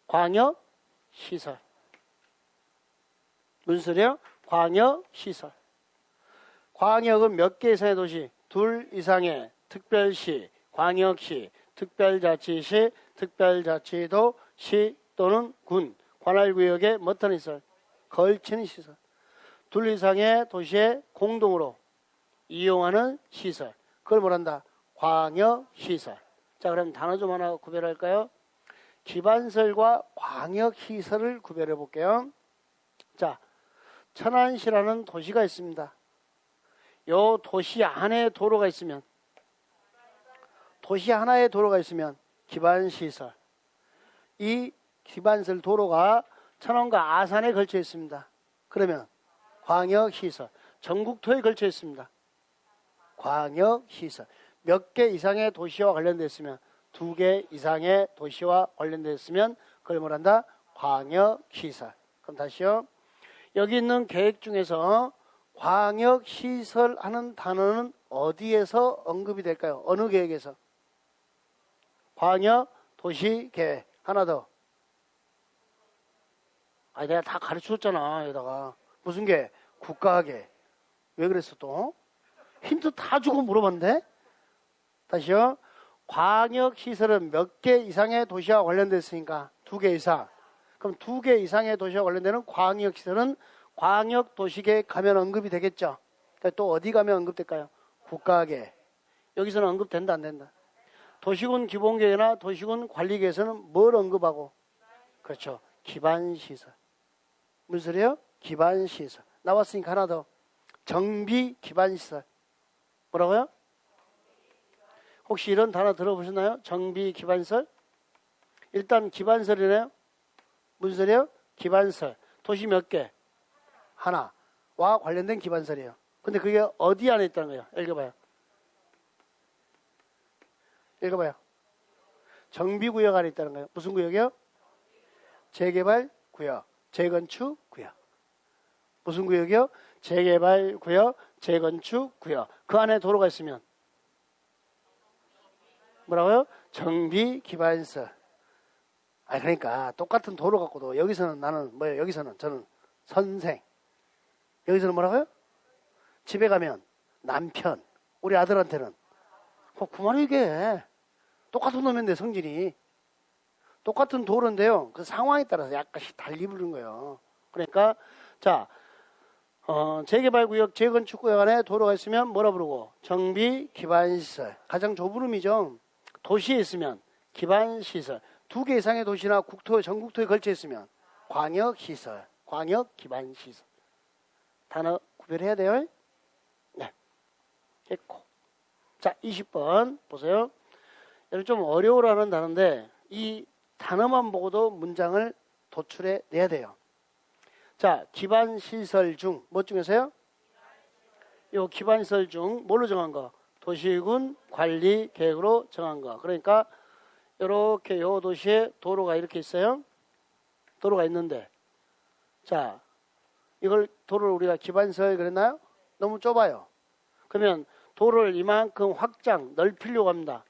광역시설. 무슨 소리요? 광역시설. 광역은 몇 개 이상의 도시? 2 이상의 특별시, 광역시, 특별자치시, 특별자치도, 시 또는 군, 관할구역에 못하는 시설. 걸치는 시설. 2 이상의 도시에 공동으로 이용하는 시설. 그걸 뭐란다? 광역시설. 자, 그럼 단어 좀 하나 구별할까요? 기반설과 광역시설을 구별해 볼게요. 자, 천안시라는 도시가 있습니다. 요 도시 안에 도로가 있으면, 도시 하나에 도로가 있으면 기반시설. 이 기반설 도로가 천안과 아산에 걸쳐 있습니다. 그러면 광역시설. 전국토에 걸쳐 있습니다. 광역시설. 몇 개 이상의 도시와 관련되어 있으면, 2개 이상의 도시와 관련되어 있으면 그걸 뭐란다? 광역시설. 그럼 다시요. 여기 있는 계획 중에서 광역시설 하는 단어는 어디에서 언급이 될까요? 어느 계획에서? 광역 도시 계획. 하나 더. 아니 내가 다 가르쳐줬잖아. 여기다가 무슨 계획? 국가 계획. 왜 그랬어 또? 힌트 다 주고 물어봤는데? 다시요. 광역시설은 몇 개 이상의 도시와 관련됐으니까 2개 이상. 그럼 2개 이상의 도시와 관련되는 광역시설은 광역도시계획 가면 언급이 되겠죠. 그러니까 또 어디 가면 언급될까요? 국가계획. 여기서는 언급된다 안 된다? 도시군 기본계획이나 도시군 관리계획에서는 뭘 언급하고? 그렇죠. 기반시설. 무슨 소리예요? 기반시설. 나왔으니까 하나 더. 정비 기반시설. 뭐라고요? 혹시 이런 단어 들어보셨나요? 정비 기반시설? 일단 기반설이네요. 무슨 소리예요? 기반설. 도시 몇 개? 하나와 관련된 기반설이에요. 근데 그게 어디 안에 있다는 거예요? 읽어봐요. 읽어봐요. 정비구역 안에 있다는 거예요. 무슨 구역이요? 재개발구역, 재건축구역. 무슨 구역이요? 재개발구역, 재건축구역. 그 안에 도로가 있으면 뭐라고요? 정비기반시설. 그러니까 똑같은 도로 갖고도 여기서는 나는 뭐예요? 여기서는 저는 선생. 여기서는 뭐라고요? 집에 가면 남편. 우리 아들한테는 그만해 이게. 똑같은 놈인데 성질이. 똑같은 도로인데요. 그 상황에 따라서 약간씩 달리 부르는 거예요. 그러니까 자 재개발구역, 재건축구역 안에 도로가 있으면 뭐라 부르고? 정비기반시설. 가장 좁은 도시에 있으면 기반시설. 2개 이상의 도시나 국토, 전국토에 걸쳐 있으면 광역시설, 광역기반시설. 단어 구별해야 돼요. 네. 됐고. 자, 20번 보세요. 여러분 좀 어려우라는 단어인데 이 단어만 보고도 문장을 도출해 내야 돼요. 자, 기반시설 중, 뭐 중에서요? 요 기반시설 중 뭘로 정한 거? 도시군 관리 계획으로 정한 거. 그러니까 이렇게 요 도시에 도로가 이렇게 있어요. 도로가 있는데 자, 이걸 도로를 우리가 기반시설 그랬나요? 너무 좁아요. 그러면 도로를 이만큼 확장, 넓히려고 합니다.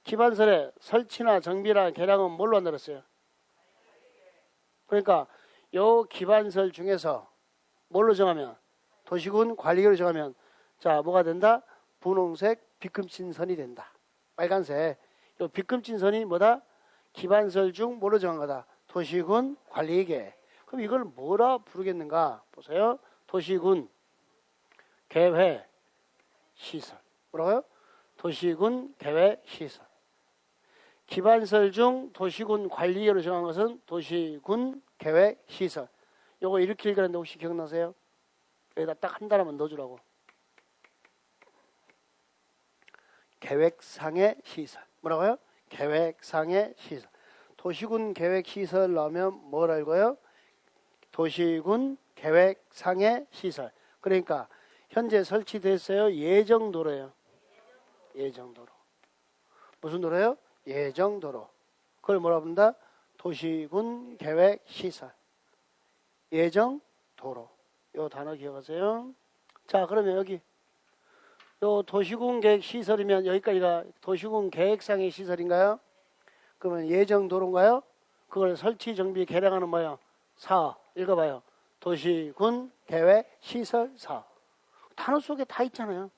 기반시설의 설치나 정비나 개량은 뭘로 한다랬어요? 그러니까 요 기반시설 중에서 뭘로 정하면? 도시군 관리계획으로 정하면 자, 뭐가 된다? 분홍색 빗금친 선이 된다. 빨간색. 요 빗금친 선이 뭐다? 기반시설 중 뭐로 정한 거다? 도시군 관리계획. 그럼 이걸 뭐라 부르겠는가? 보세요. 도시군 계획 시설. 뭐라고요? 도시군 계획 시설. 기반시설 중 도시군 관리계획으로 정한 것은 도시군 계획 시설. 요거 이렇게 읽었는데 혹시 기억나세요? 여기다 딱 한 단어만 넣어주라고. 계획상의 시설. 뭐라고요? 계획상의 시설. 도시군 계획 시설 넣으면 뭘 알고요? 도시군 계획상의 시설. 그러니까 현재 설치됐어요? 예정도로예요. 예정도로. 무슨 도로예요? 예정도로. 그걸 뭐라 부른다? 도시군 계획 시설. 예정도로. 요 단어 기억하세요. 자, 그러면 여기 요 도시군 계획 시설이면 여기까지가 도시군 계획상의 시설인가요? 그러면 예정도로인가요? 그걸 설치, 정비, 개량하는 뭐예요? 사업. 읽어봐요. 도시군 계획 시설 사업. 단어 속에 다 있잖아요.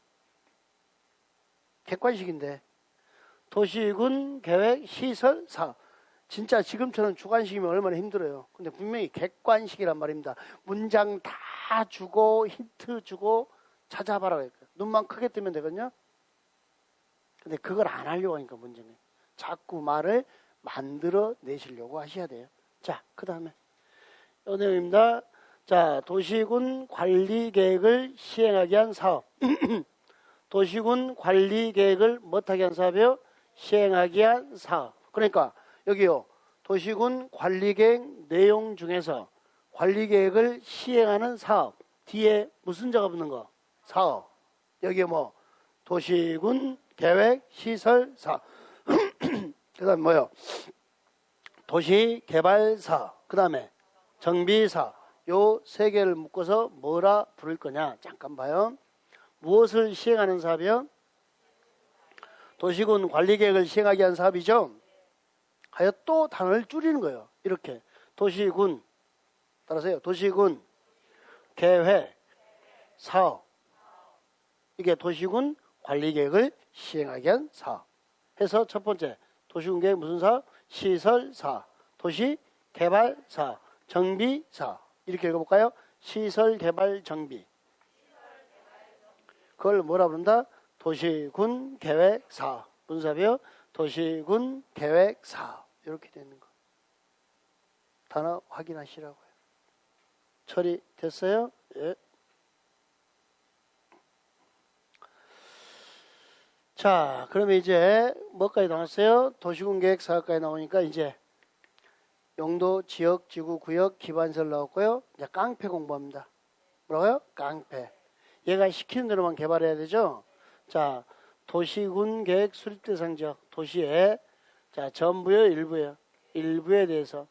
객관식인데. 도시군 계획 시설 사업. 진짜 지금처럼 주관식이면 얼마나 힘들어요. 근데 분명히 객관식이란 말입니다. 문장 다 주고 힌트 주고 찾아봐라. 그러니까. 눈만 크게 뜨면 되거든요. 근데 그걸 안 하려고 하니까 문제는. 자꾸 말을 만들어 내시려고 하셔야 돼요. 자, 그 다음에 이 내용입니다. 자, 도시군 관리계획을 시행하기 위한 사업. 도시군 관리계획을 못하게 한 사업이요? 시행하기 위한 사업. 그러니까 여기요. 도시군 관리계획 내용 중에서 관리계획을 시행하는 사업. 뒤에 무슨 자가 붙는 거? 사업. 여기에 뭐? 도시군 계획 시설 사업. 그 다음에 뭐요? 도시개발 사업. 그 다음에 정비 사업. 요 세 개를 묶어서 뭐라 부를 거냐? 잠깐 봐요. 무엇을 시행하는 사업이요? 도시군 관리계획을 시행하기 위한 사업이죠. 하여 또 단어를 줄이는 거예요. 이렇게 도시군, 따라서요. 도시군 계획 사업, 이게 도시군 관리계획을 시행하기 위한 사업 해서 첫 번째 도시군 계획 무슨 사업? 시설 사업, 도시 개발 사업, 정비 사업. 이렇게 읽어볼까요? 시설 개발 정비. 그걸 뭐라 부른다? 도시군 계획 사업. 무슨 사업이요? 도시군 계획 사업. 이렇게 되는 거. 단어 확인하시라고요. 처리됐어요? 예. 자, 그러면 이제 뭐까지 나왔어요? 도시군 계획 사업까지 나오니까 이제 용도, 지역, 지구, 구역, 기반설 나왔고요. 이제 깡패 공부합니다. 뭐라고요? 깡패. 얘가 시키는 대로만 개발해야 되죠. 자, 도시군 계획 수립 대상 지역, 도시에 자 전부요, 일부요. 일부에 대해서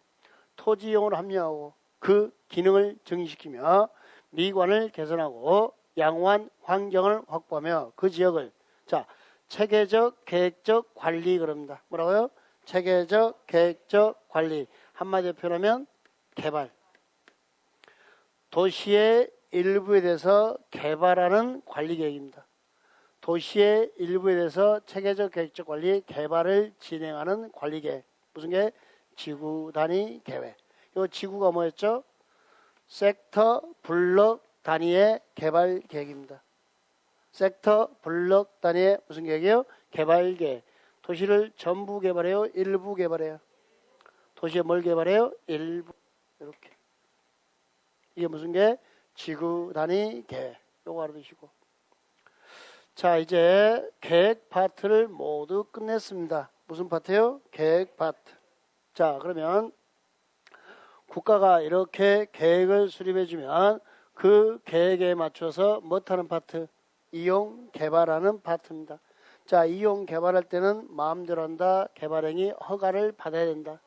토지 이용을 합리화하고 그 기능을 증식시키며 미관을 개선하고 양호한 환경을 확보하며 그 지역을 자 체계적 계획적 관리 그럽니다. 뭐라고요? 체계적 계획적 관리. 한마디로 표현하면 개발. 도시의 일부에 대해서 개발하는 관리 계획입니다. 도시의 일부에 대해서 체계적 계획적 관리 개발을 진행하는 관리 계획. 무슨 계획? 지구 단위 계획. 이 지구가 뭐였죠? 섹터 블록 단위의 개발 계획입니다. 섹터 블록 단위의 무슨 계획이에요? 개발 계획. 도시를 전부 개발해요? 일부 개발해요? 도시에 뭘 개발해요? 일부. 이렇게. 이게 무슨 계획? 지구 단위 계획. 요거 알아두시고. 자, 이제 계획 파트를 모두 끝냈습니다. 무슨 파트요? 계획 파트. 자, 그러면 국가가 이렇게 계획을 수립해주면 그 계획에 맞춰서 못하는 파트? 이용 개발하는 파트입니다. 자, 이용 개발할 때는 마음대로 한다. 개발행위 허가를 받아야 된다.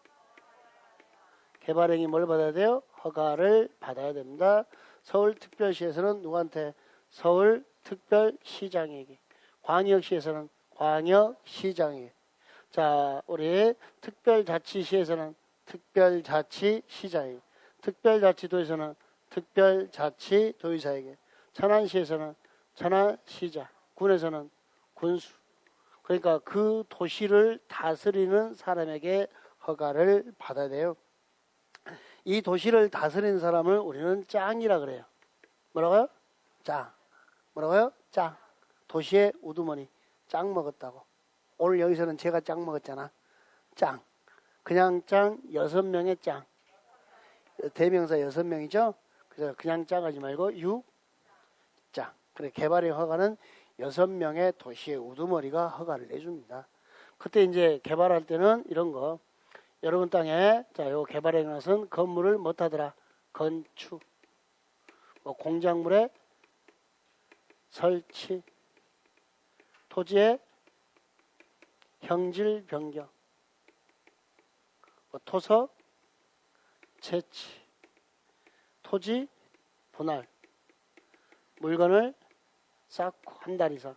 개발행위 뭘 받아야 돼요? 허가를 받아야 됩니다. 서울특별시에서는 누구한테? 서울특별시장에게. 광역시에서는 광역시장에게. 자, 우리 특별자치시에서는 특별자치시장에게. 특별자치도에서는 특별자치도의사에게. 천안시에서는 천안시장. 군에서는 군수. 그러니까 그 도시를 다스리는 사람에게 허가를 받아야 돼요. 이 도시를 다스리는 사람을 우리는 짱이라 그래요. 뭐라고요? 짱. 뭐라고요? 짱. 도시의 우두머니. 짱 먹었다고. 오늘 여기서는 제가 짱 먹었잖아. 짱. 그냥 짱 6명의 짱. 대명사 6명이죠? 그래서 그냥 짱 하지 말고 짱. 그래 개발의 허가는 6명의 도시의 우두머리가 허가를 내줍니다. 그때 이제 개발할 때는 이런 거. 여러분 땅에 자, 요 개발에 것은 건물을 못 하더라. 건축. 뭐 공작물의 설치. 토지의 형질 변경. 뭐 토석 채취. 토지 분할. 물건을 쌓고 한 달 이상.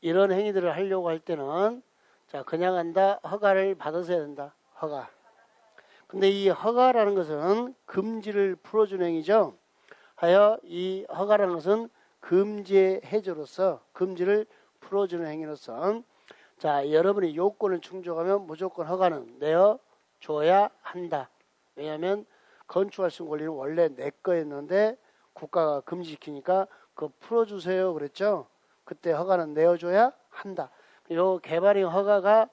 이런 행위들을 하려고 할 때는 자, 그냥 한다. 허가를 받아서야 된다. 허가. 근데 이 허가라는 것은 금지를 풀어주는 행위죠. 하여 이 허가라는 것은 금지의 해제로서 금지를 풀어주는 행위로서 자, 여러분이 요건을 충족하면 무조건 허가는 내어줘야 한다. 왜냐하면 건축할 수 있는 권리는 원래 내 거였는데 국가가 금지시키니까 그거 풀어주세요 그랬죠. 그때 허가는 내어줘야 한다. 요 개발행 허가가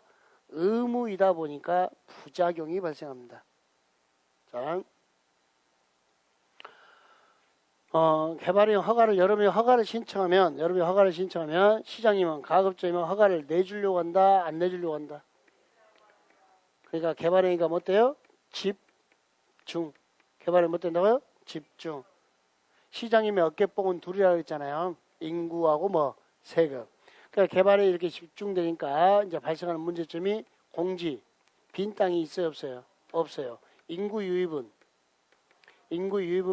의무이다 보니까 부작용이 발생합니다. 자, 개발행 허가를 여러분이 허가를 신청하면 시장님은 가급적이면 허가를 내주려고 한다, 안 내주려고 한다. 그러니까 개발행위가 뭐 어때요? 집중. 개발이 뭐 된다고요? 집중. 시장님의 어깨뽕은 둘이라고 했잖아요. 인구하고 뭐 세금. 그러니까 개발에 이렇게 집중되니까 이제 발생하는 문제점이 공지, 빈 땅이 있어요, 없어요? 없어요. 인구 유입은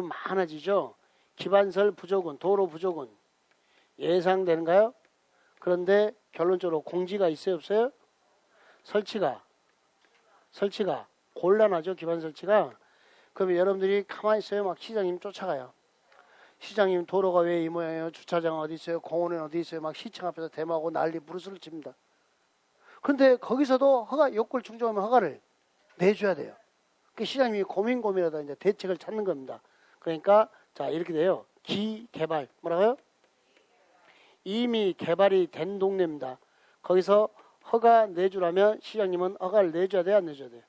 많아지죠. 기반설 부족은, 도로 부족은 예상되는가요? 그런데 결론적으로 공지가 있어요, 없어요? 설치가 곤란하죠, 기반 설치가. 그러면 여러분들이 가만히 있어요. 막 시장님 쫓아가요. 시장님 도로가 왜 이 모양이에요? 주차장 어디 있어요? 공원은 어디 있어요? 막 시청 앞에서 데모하고 난리 부르스를 칩니다. 그런데 거기서도 요건을 충족하면 허가를 내줘야 돼요. 그 시장님이 고민하다 이제 대책을 찾는 겁니다. 그러니까 자 이렇게 돼요. 기개발 뭐라고요? 이미 개발이 된 동네입니다. 거기서 허가 내주라면 시장님은 허가를 내줘야 돼요, 안 내줘야 돼요?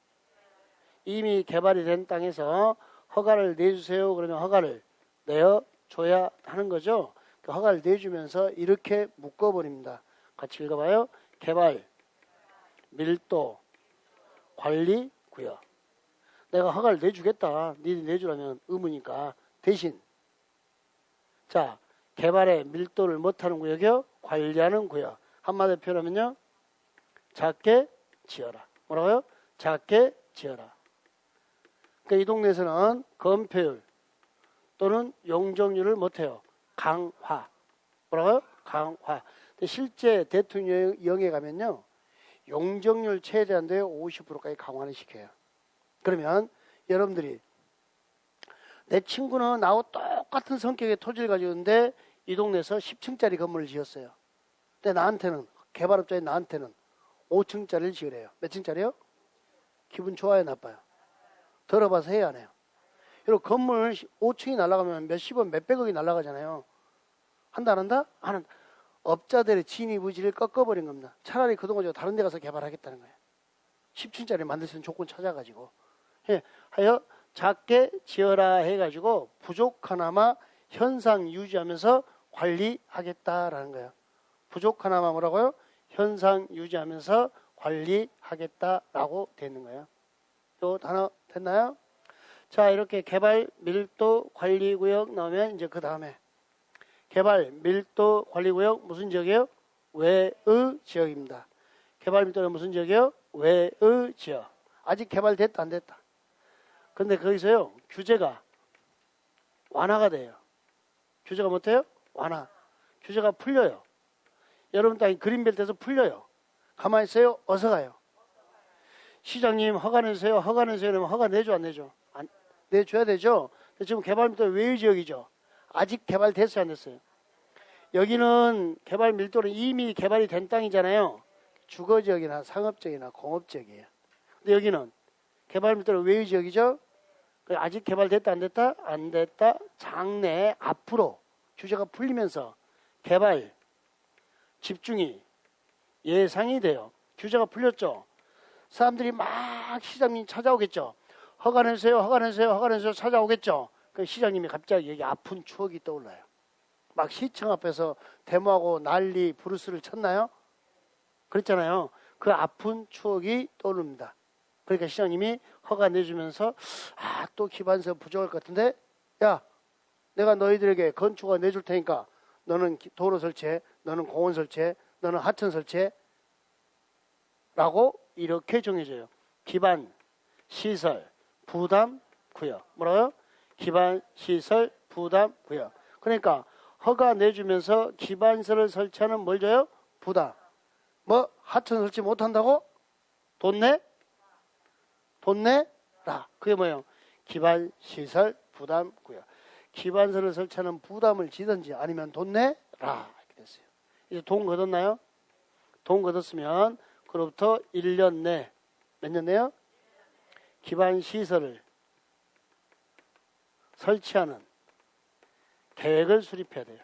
이미 개발이 된 땅에서 허가를 내주세요. 그러면 허가를 내어줘야 하는 거죠. 그 허가를 내주면서 이렇게 묶어버립니다. 같이 읽어봐요. 개발, 밀도, 관리, 구역. 내가 허가를 내주겠다. 니들이 내주라면 의무니까. 대신 자 개발의 밀도를 못하는 구역이요. 관리하는 구역. 한마디로 표현하면요. 작게 지어라. 뭐라고요? 작게 지어라. 그러니까 이 동네에서는 건폐율 또는 용적률을 못해요. 뭐라고요? 강화. 근데 실제 대통령령에 가면요. 용적률 최대한도에 50%까지 강화를 시켜요. 그러면 여러분들이 내 친구는 나하고 똑같은 성격의 토지를 가지고 있는데 이 동네에서 10층짜리 건물을 지었어요. 근데 나한테는 개발업자인 나한테는 5층짜리를 지으래요. 몇 층짜리요? 기분 좋아요, 나빠요? 들어봐서 해야 하네요. 여러분 건물 5층이 날아가면 몇십억, 몇백억이 날아가잖아요. 한다 안 한다? 안 한다. 업자들의 진입의지를 꺾어버린 겁니다. 차라리 그동안 다른 데 가서 개발하겠다는 거예요. 10층짜리 만들 수 있는 조건 찾아가지고. 하여 작게 지어라 해가지고 부족하나마 현상 유지하면서 관리하겠다라는 거예요. 부족하나마 뭐라고요? 현상 유지하면서 관리하겠다라고 되는 거예요. 또 단어 됐나요? 자, 이렇게 개발, 밀도, 관리구역 나오면 이제 그 다음에 개발, 밀도, 관리구역 무슨 지역이에요? 외의 지역입니다. 개발 밀도는 무슨 지역이에요? 외의 지역. 아직 개발됐다 안 됐다. 근데 거기서요 규제가 완화가 돼요. 규제가 못해요? 완화. 규제가 풀려요. 여러분 땅이 그린벨트에서 풀려요. 가만히 있어요? 어서 가요. 시장님 허가 내주세요. 허가 내주세요. 그러면 허가 내줘 안 내줘? 안, 내줘야 되죠. 근데 지금 개발 밀도 외의 지역이죠. 아직 개발됐어요 안 됐어요? 여기는 개발 밀도는 이미 개발이 된 땅이잖아요. 주거지역이나 상업지역이나 공업지역이에요. 근데 여기는 개발 밀도는 외의 지역이죠. 아직 개발됐다 안 됐다? 안 됐다. 장래 앞으로 규제가 풀리면서 개발 집중이 예상이 돼요. 규제가 풀렸죠. 사람들이 막 시장님 찾아오겠죠. 허가 내주세요. 허가 내주세요. 허가 내주세요. 찾아오겠죠. 그 시장님이 갑자기 여기 아픈 추억이 떠올라요. 막 시청 앞에서 데모하고 난리 부르스를 쳤나요? 그랬잖아요. 그 아픈 추억이 떠오릅니다. 그러니까 시장님이 허가 내주면서 또 기반서 부족할 것 같은데 야 내가 너희들에게 건축허가 내줄 테니까 너는 도로 설치해, 너는 공원 설치해, 너는 하천 설치해 라고 이렇게 정해져요. 기반, 시설, 부담, 구역. 뭐라고요? 기반, 시설, 부담, 구역. 그러니까 허가 내주면서 기반설을 설치하는 뭘 줘요? 부담. 뭐 하천 설치 못한다고? 돈 내? 돈 내라. 그게 뭐예요? 기반, 시설, 부담, 구역. 기반설을 설치하는 부담을 지든지 아니면 돈 내라. 이렇게 됐어요. 이제 돈 걷었나요? 돈 걷었으면 그로부터 1년 내, 몇 년 내요? 기반 시설을 설치하는 계획을 수립해야 돼요.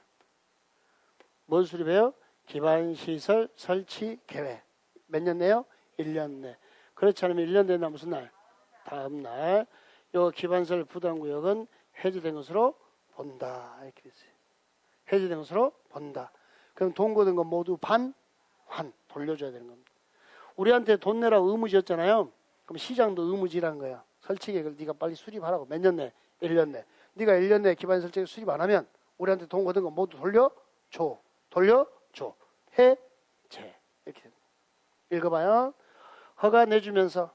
뭘 수립해요? 기반 시설 설치 계획. 몇 년 내요? 1년 내. 그렇지 않으면 1년 내나 무슨 날? 다음 날. 요 기반설 부담구역은 해제된 것으로 본다. 이렇게 됐어요. 해제된 것으로 본다. 그럼 돈 걷은 거 모두 환 돌려줘야 되는 겁니다. 우리한테 돈 내라고 의무지였잖아요. 그럼 시장도 의무지라는 거야. 설치 계획을 네가 빨리 수립하라고. 몇 년 내? 1년 내. 네가 1년 내 기반 설치 수립 안 하면 우리한테 돈 걷은 거 모두 돌려줘. 해제. 이렇게 됩니다. 읽어봐요. 허가 내주면서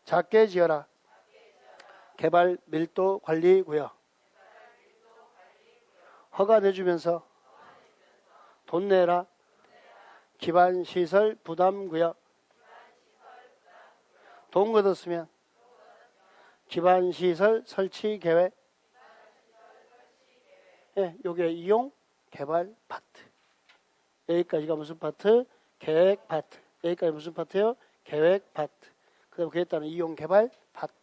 작게 지어라. 개발 밀도 관리 구역. 허가 내주면서 돈 내라. 기반시설 부담구역. 돈 걷었으면 기반시설 설치 계획. 예, 요게 이용 개발 파트. 여기까지가 무슨 파트? 계획 파트. 여기까지 무슨 파트요? 계획 파트. 그 다음에 그에 따른 이용 개발 파트.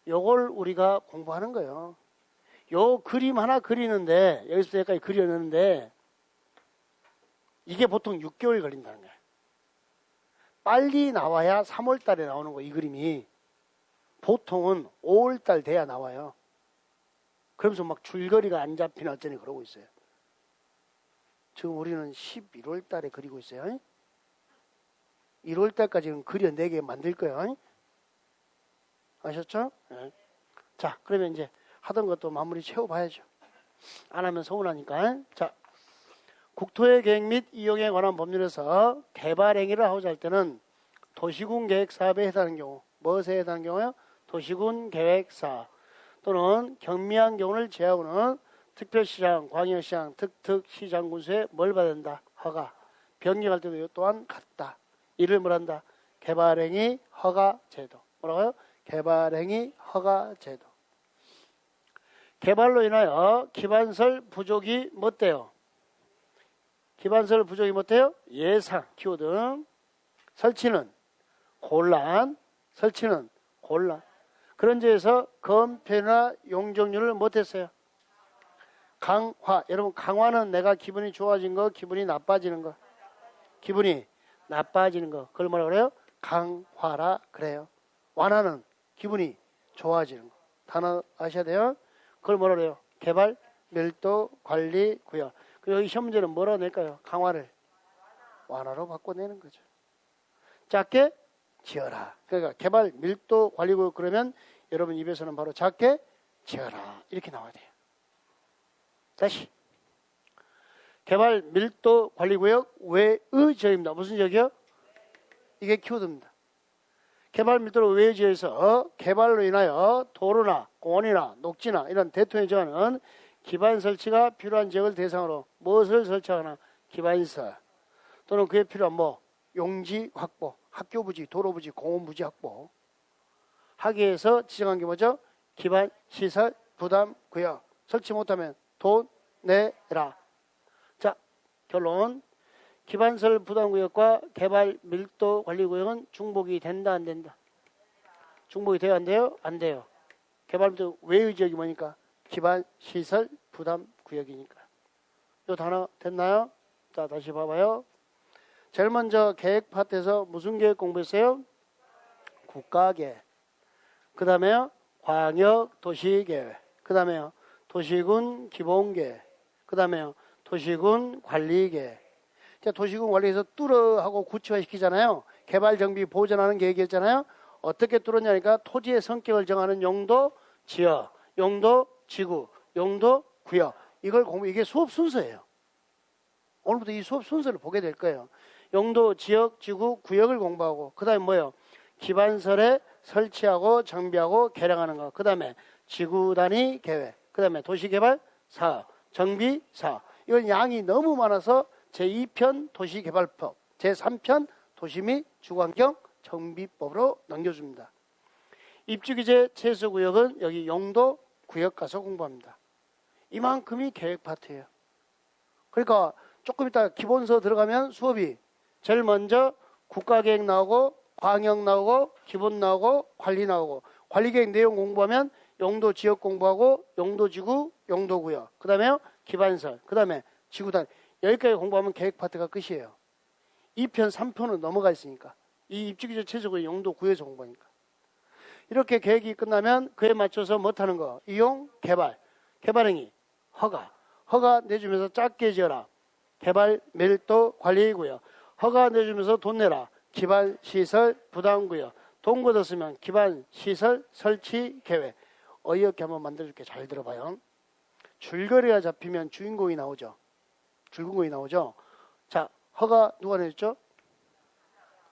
요걸 우리가 공부하는 거예요. 요 그림 하나 그리는데, 여기서부터 여기까지 그려내는데, 이게 보통 6개월 걸린다는 거예요. 빨리 나와야 3월 달에 나오는 거, 이 그림이. 보통은 5월 달 돼야 나와요. 그러면서 막 줄거리가 안 잡히나 어쩌니 그러고 있어요. 지금 우리는 11월 달에 그리고 있어요. 1월 달까지는 그려내게 만들 거예요. 아셨죠? 네. 자, 그러면 이제 하던 것도 마무리 채워봐야죠. 안 하면 서운하니까. 자, 국토의 계획 및 이용에 관한 법률에서 개발행위를 하고자 할 때는 도시군 계획 사업에 해당하는 경우, 무엇에 해당하는 경우요? 도시군 계획사 또는 경미한 경우를 제하고는 특별시장, 광역시장, 특특시장 군수에 뭘 받아야 된다? 허가. 변경할 때도 또한 같다. 이를 뭐란다? 개발행위 허가제도. 뭐라고요? 개발행위 허가제도. 개발로 인하여 기반설 부족이 못돼요. 기반설 부족이 못돼요? 예상, 키워드. 설치는 곤란, 설치는 곤란. 그런 점에서 건폐나 용적률을 못했어요. 강화, 여러분 강화는 내가 기분이 좋아진 거, 기분이 나빠지는 거. 기분이 나빠지는 거. 그걸 뭐라 그래요? 강화라 그래요. 완화는 기분이 좋아지는 거. 단어 아셔야 돼요. 그걸 뭐라 그래요? 개발, 밀도, 관리, 구역. 그리고 여기 시험 문제는 뭐라고 낼까요? 강화를 완화로 바꿔내는 거죠. 작게 지어라. 그러니까 개발, 밀도, 관리, 구역 그러면 여러분 입에서는 바로 작게 지어라. 이렇게 나와야 돼요. 다시. 개발, 밀도, 관리, 구역 외의 지역입니다. 무슨 지역이요? 이게 키워드입니다. 개발 밀도를 외의 지역에서 개발로 인하여 도로나 공원이나 녹지나 이런 대통령이 정하는 기반 설치가 필요한 지역을 대상으로 무엇을 설치하거나 기반시설 또는 그에 필요한 용지 확보, 학교 부지, 도로 부지, 공원 부지 확보 하기 위해서 지정한 게 뭐죠? 기반시설 부담구역. 설치 못하면 돈 내라. 자, 결론. 기반시설 부담구역과 개발 밀도 관리구역은 중복이 된다 안 된다? 중복이 돼요 안 돼요? 안 돼요. 개발 밀도 외의 지역이 뭐니까? 기반시설 부담구역이니까. 이 단어 됐나요? 자, 다시 봐봐요. 제일 먼저 계획 파트에서 무슨 계획 공부했어요? 국가계획. 그 다음에 광역도시계획. 그 다음에 도시군 기본계획. 그 다음에 도시군 관리계획. 도시군 관리에서 뚫어하고 구체화시키잖아요. 개발정비 보전하는 계획이었잖아요. 어떻게 뚫었냐니까 토지의 성격을 정하는 용도, 지역, 용도, 지구, 용도, 구역. 이걸 이게 수업 순서예요. 오늘부터 이 수업 순서를 보게 될 거예요. 용도, 지역, 지구, 구역을 공부하고 그 다음에 뭐예요? 기반설에 설치하고 정비하고 개량하는 거. 그 다음에 지구 단위 계획. 그 다음에 도시개발 사업, 정비 사업. 이건 양이 너무 많아서 제2편 도시개발법, 제3편 도시 및 주거환경 정비법으로 넘겨줍니다. 입주규제 최소구역은 여기 용도 구역 가서 공부합니다. 이만큼이 계획 파트예요. 그러니까 조금 이따 기본서 들어가면 수업이 제일 먼저 국가계획 나오고 광역 나오고 기본 나오고 관리 나오고 관리계획 내용 공부하면 용도 지역 공부하고 용도 지구, 용도 구역. 그 다음에 기반설, 그 다음에 지구단. 여기까지 공부하면 계획 파트가 끝이에요. 2편, 3편은 넘어가 있으니까. 이 입주규제 최소구역 용도 구역에서 공부하니까. 이렇게 계획이 끝나면 그에 맞춰서 못하는 거. 이용, 개발. 개발행위, 허가. 허가 내주면서 작게 지어라. 개발, 밀도, 관리구역. 허가 내주면서 돈 내라. 기반시설, 부담구역. 돈 걷었으면 기반시설, 설치, 계획. 어이없게 한번 만들어줄게. 잘 들어봐요. 줄거리가 잡히면 주인공이 나오죠. 줄거리 나오죠. 자, 허가 누가 내줬죠?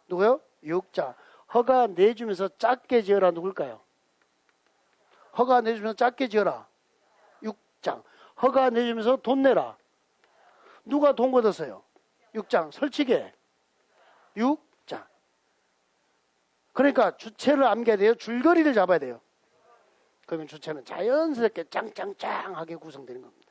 누구요? 육자. 허가 내주면서 작게 지어라 누굴까요? 허가 내주면서 작게 지어라. 육장. 허가 내주면서 돈 내라. 누가 돈 걷었어요? 6장. 설치계 6장. 그러니까 주체를 암기해야 돼요. 줄거리를 잡아야 돼요. 그러면 주체는 자연스럽게 짱짱짱하게 구성되는 겁니다.